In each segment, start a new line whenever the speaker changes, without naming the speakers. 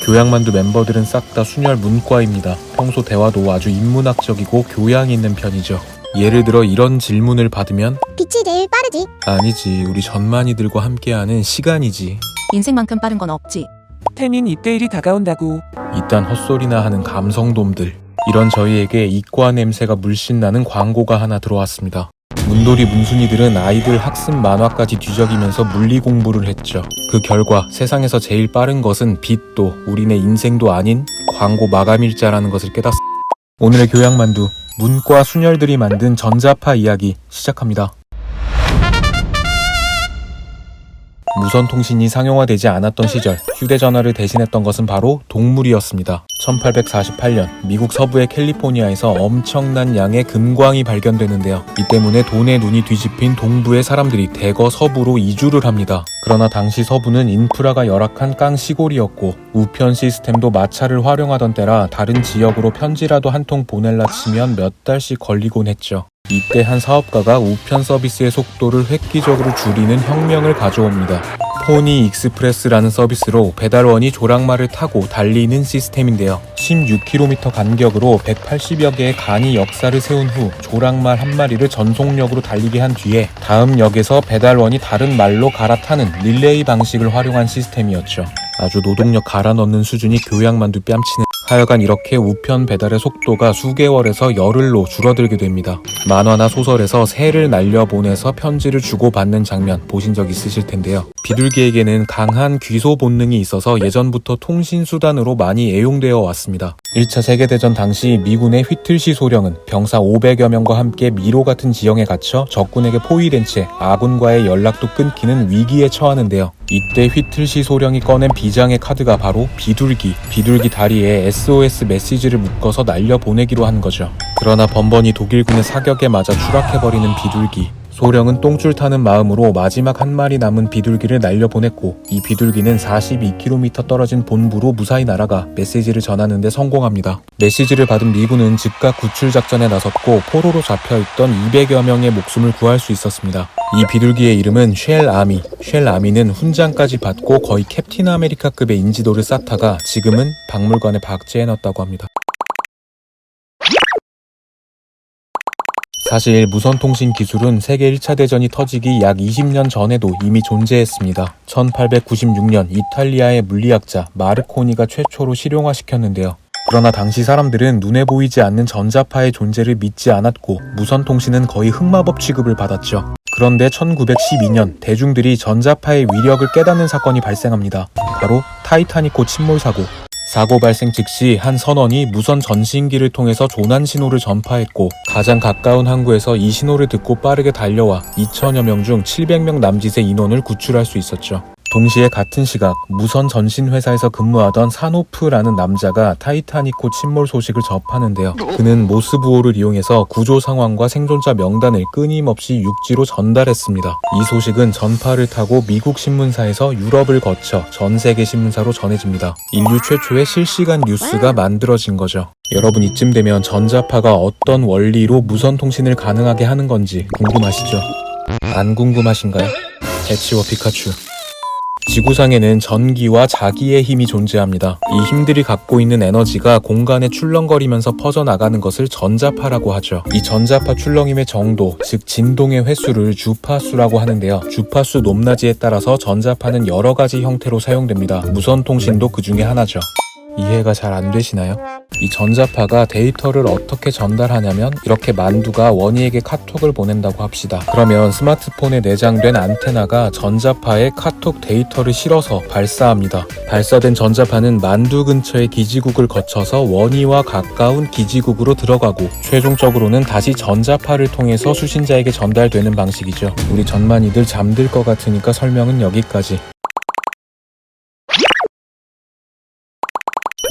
교양만두 멤버들은 싹 다 순혈 문과입니다. 평소 대화도 아주 인문학적이고 교양이 있는 편이죠. 예를 들어 이런 질문을 받으면
빛이 제일 빠르지.
아니지, 우리 전만이들과 함께하는 시간이지.
인생만큼 빠른 건 없지.
태민 입대일이 다가온다고.
이딴 헛소리나 하는 감성돔들. 이런 저희에게 이과 냄새가 물씬 나는 광고가 하나 들어왔습니다. 문돌이 문순이들은 아이들 학습 만화까지 뒤적이면서 물리 공부를 했죠. 그 결과 세상에서 제일 빠른 것은 빛도 우리네 인생도 아닌 광고 마감일자라는 것을 깨닫습니다. 오늘의 교양만두, 문과 순혈들이 만든 전자파 이야기 시작합니다. 무선통신이 상용화되지 않았던 시절 휴대전화를 대신했던 것은 바로 동물이었습니다. 1848년 미국 서부의 캘리포니아에서 엄청난 양의 금광이 발견되는데요. 이 때문에 돈에 눈이 뒤집힌 동부의 사람들이 대거 서부로 이주를 합니다. 그러나 당시 서부는 인프라가 열악한 깡 시골이었고 우편 시스템도 마차를 활용하던 때라 다른 지역으로 편지라도 한 통 보낼라 치면 몇 달씩 걸리곤 했죠. 이때 한 사업가가 우편 서비스의 속도를 획기적으로 줄이는 혁명을 가져옵니다. 포니 익스프레스라는 서비스로 배달원이 조랑말을 타고 달리는 시스템인데요. 16km 간격으로 180여 개의 간이 역사를 세운 후 조랑말 한 마리를 전속력으로 달리게 한 뒤에 다음 역에서 배달원이 다른 말로 갈아타는 릴레이 방식을 활용한 시스템이었죠. 아주 노동력 갈아 넣는 수준이 교양만두 뺨치는. 하여간 이렇게 우편 배달의 속도가 수개월에서 열흘로 줄어들게 됩니다. 만화나 소설에서 새를 날려보내서 편지를 주고받는 장면 보신 적 있으실 텐데요. 비둘기에게는 강한 귀소 본능이 있어서 예전부터 통신수단으로 많이 애용되어 왔습니다. 1차 세계대전 당시 미군의 휘틀시 소령은 병사 500여 명과 함께 미로 같은 지형에 갇혀 적군에게 포위된 채 아군과의 연락도 끊기는 위기에 처하는데요. 이때 휘틀시 소령이 꺼낸 비장의 카드가 바로 비둘기 다리에 SOS 메시지를 묶어서 날려보내기로 한 거죠. 그러나 번번이 독일군의 사격에 맞아 추락해버리는 비둘기. 소령은 똥줄 타는 마음으로 마지막 한 마리 남은 비둘기를 날려보냈고 이 비둘기는 42km 떨어진 본부로 무사히 날아가 메시지를 전하는 데 성공합니다. 메시지를 받은 미군은 즉각 구출 작전에 나섰고 포로로 잡혀있던 200여 명의 목숨을 구할 수 있었습니다. 이 비둘기의 이름은 쉘아미. 쉘아미는 훈장까지 받고 거의 캡틴 아메리카급의 인지도를 쌓다가 지금은 박물관에 박제해놨다고 합니다. 사실 무선통신 기술은 세계 1차 대전이 터지기 약 20년 전에도 이미 존재했습니다. 1896년 이탈리아의 물리학자 마르코니가 최초로 실용화시켰는데요. 그러나 당시 사람들은 눈에 보이지 않는 전자파의 존재를 믿지 않았고 무선통신은 거의 흑마법 취급을 받았죠. 그런데 1912년 대중들이 전자파의 위력을 깨닫는 사건이 발생합니다. 바로 타이타닉호 침몰 사고. 사고 발생 즉시 한 선원이 무선 전신기를 통해서 조난 신호를 전파했고 가장 가까운 항구에서 이 신호를 듣고 빠르게 달려와 2천여 명 중 700명 남짓의 인원을 구출할 수 있었죠. 동시에 같은 시각 무선 전신 회사에서 근무하던 사노프라는 남자가 타이타닉호 침몰 소식을 접하는데요. 그는 모스부호를 이용해서 구조 상황과 생존자 명단을 끊임없이 육지로 전달했습니다. 이 소식은 전파를 타고 미국 신문사에서 유럽을 거쳐 전 세계 신문사로 전해집니다. 인류 최초의 실시간 뉴스가 만들어진 거죠. 여러분 이쯤 되면 전자파가 어떤 원리로 무선 통신을 가능하게 하는 건지 궁금하시죠? 안 궁금하신가요? 대치워 피카츄. 지구상에는 전기와 자기의 힘이 존재합니다. 이 힘들이 갖고 있는 에너지가 공간에 출렁거리면서 퍼져나가는 것을 전자파라고 하죠. 이 전자파 출렁임의 정도, 즉 진동의 횟수를 주파수라고 하는데요. 주파수 높낮이에 따라서 전자파는 여러 가지 형태로 사용됩니다. 무선통신도 그 중에 하나죠. 이해가 잘 안 되시나요? 이 전자파가 데이터를 어떻게 전달하냐면 이렇게 만두가 원희에게 카톡을 보낸다고 합시다. 그러면 스마트폰에 내장된 안테나가 전자파에 카톡 데이터를 실어서 발사합니다. 발사된 전자파는 만두 근처의 기지국을 거쳐서 원희와 가까운 기지국으로 들어가고 최종적으로는 다시 전자파를 통해서 수신자에게 전달되는 방식이죠. 우리 전만이들 잠들 것 같으니까 설명은 여기까지.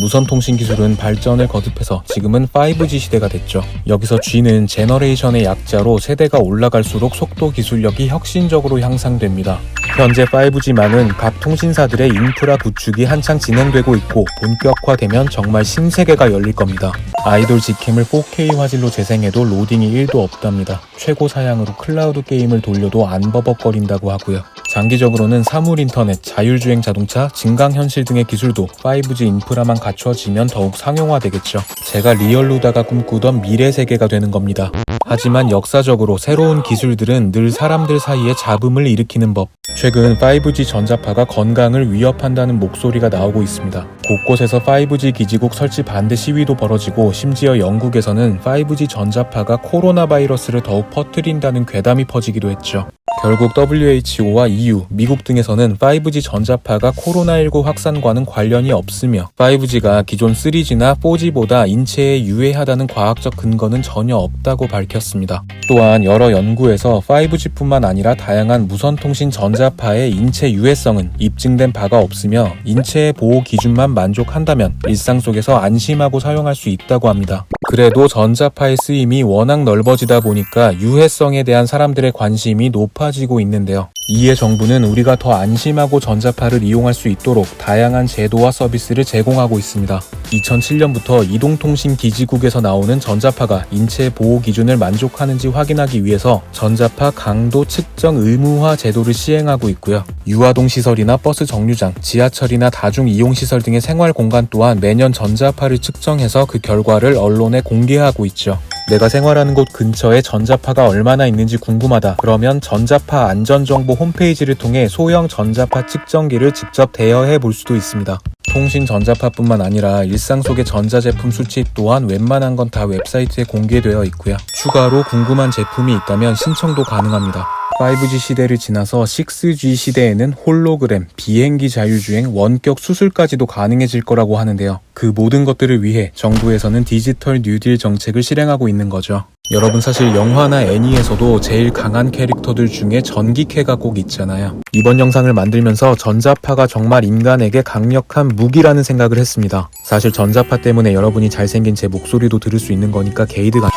무선통신 기술은 발전을 거듭해서 지금은 5G 시대가 됐죠. 여기서 G는 제너레이션의 약자로 세대가 올라갈수록 속도 기술력이 혁신적으로 향상됩니다. 현재 5G만은 각 통신사들의 인프라 구축이 한창 진행되고 있고 본격화되면 정말 신세계가 열릴 겁니다. 아이돌 직캠을 4K 화질로 재생해도 로딩이 1도 없답니다. 최고 사양으로 클라우드 게임을 돌려도 안 버벅거린다고 하고요. 장기적으로는 사물 인터넷, 자율주행 자동차, 증강현실 등의 기술도 5G 인프라만 갖춰지면 더욱 상용화되겠죠. 제가 리얼루다가 꿈꾸던 미래 세계가 되는 겁니다. 하지만 역사적으로 새로운 기술들은 늘 사람들 사이에 잡음을 일으키는 법. 최근 5G 전자파가 건강을 위협한다는 목소리가 나오고 있습니다. 곳곳에서 5G 기지국 설치 반대 시위도 벌어지고 심지어 영국에서는 5G 전자파가 코로나 바이러스를 더욱 퍼뜨린다는 괴담이 퍼지기도 했죠. 결국 WHO와 EU, 미국 등에서는 5G 전자파가 코로나19 확산과는 관련이 없으며 5G가 기존 3G나 4G보다 인체에 유해하다는 과학적 근거는 전혀 없다고 밝혔습니다. 또한 여러 연구에서 5G뿐만 아니라 다양한 무선통신 전자파의 인체 유해성은 입증된 바가 없으며 인체의 보호 기준만 만족한다면 일상 속에서 안심하고 사용할 수 있다고 합니다. 그래도 전자파의 쓰임이 워낙 넓어지다 보니까 유해성에 대한 사람들의 관심이 높아지고 있는데요. 이에 정부는 우리가 더 안심하고 전자파를 이용할 수 있도록 다양한 제도와 서비스를 제공하고 있습니다. 2007년부터 이동통신기지국에서 나오는 전자파가 인체 보호 기준을 만족하는지 확인하기 위해서 전자파 강도 측정 의무화 제도를 시행하고 있고요. 유아동 시설이나 버스 정류장, 지하철이나 다중이용시설 등의 생활 공간 또한 매년 전자파를 측정해서 그 결과를 언론에 공개하고 있죠. 내가 생활하는 곳 근처에 전자파가 얼마나 있는지 궁금하다. 그러면 전자파 안전정보 홈페이지를 통해 소형 전자파 측정기를 직접 대여해 볼 수도 있습니다. 통신 전자파뿐만 아니라 일상 속의 전자제품 수치 또한 웬만한 건 다 웹사이트에 공개되어 있고요. 추가로 궁금한 제품이 있다면 신청도 가능합니다. 5G 시대를 지나서 6G 시대에는 홀로그램, 비행기 자율주행, 원격 수술까지도 가능해질 거라고 하는데요. 그 모든 것들을 위해 정부에서는 디지털 뉴딜 정책을 실행하고 있는 거죠. 여러분 사실 영화나 애니에서도 제일 강한 캐릭터들 중에 전기캐가 꼭 있잖아요. 이번 영상을 만들면서 전자파가 정말 인간에게 강력한 무기라는 생각을 했습니다. 사실 전자파 때문에 여러분이 잘생긴 제 목소리도 들을 수 있는 거니까 게이드가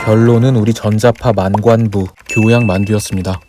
결론은 우리 전자파 만관부 교양 만두였습니다.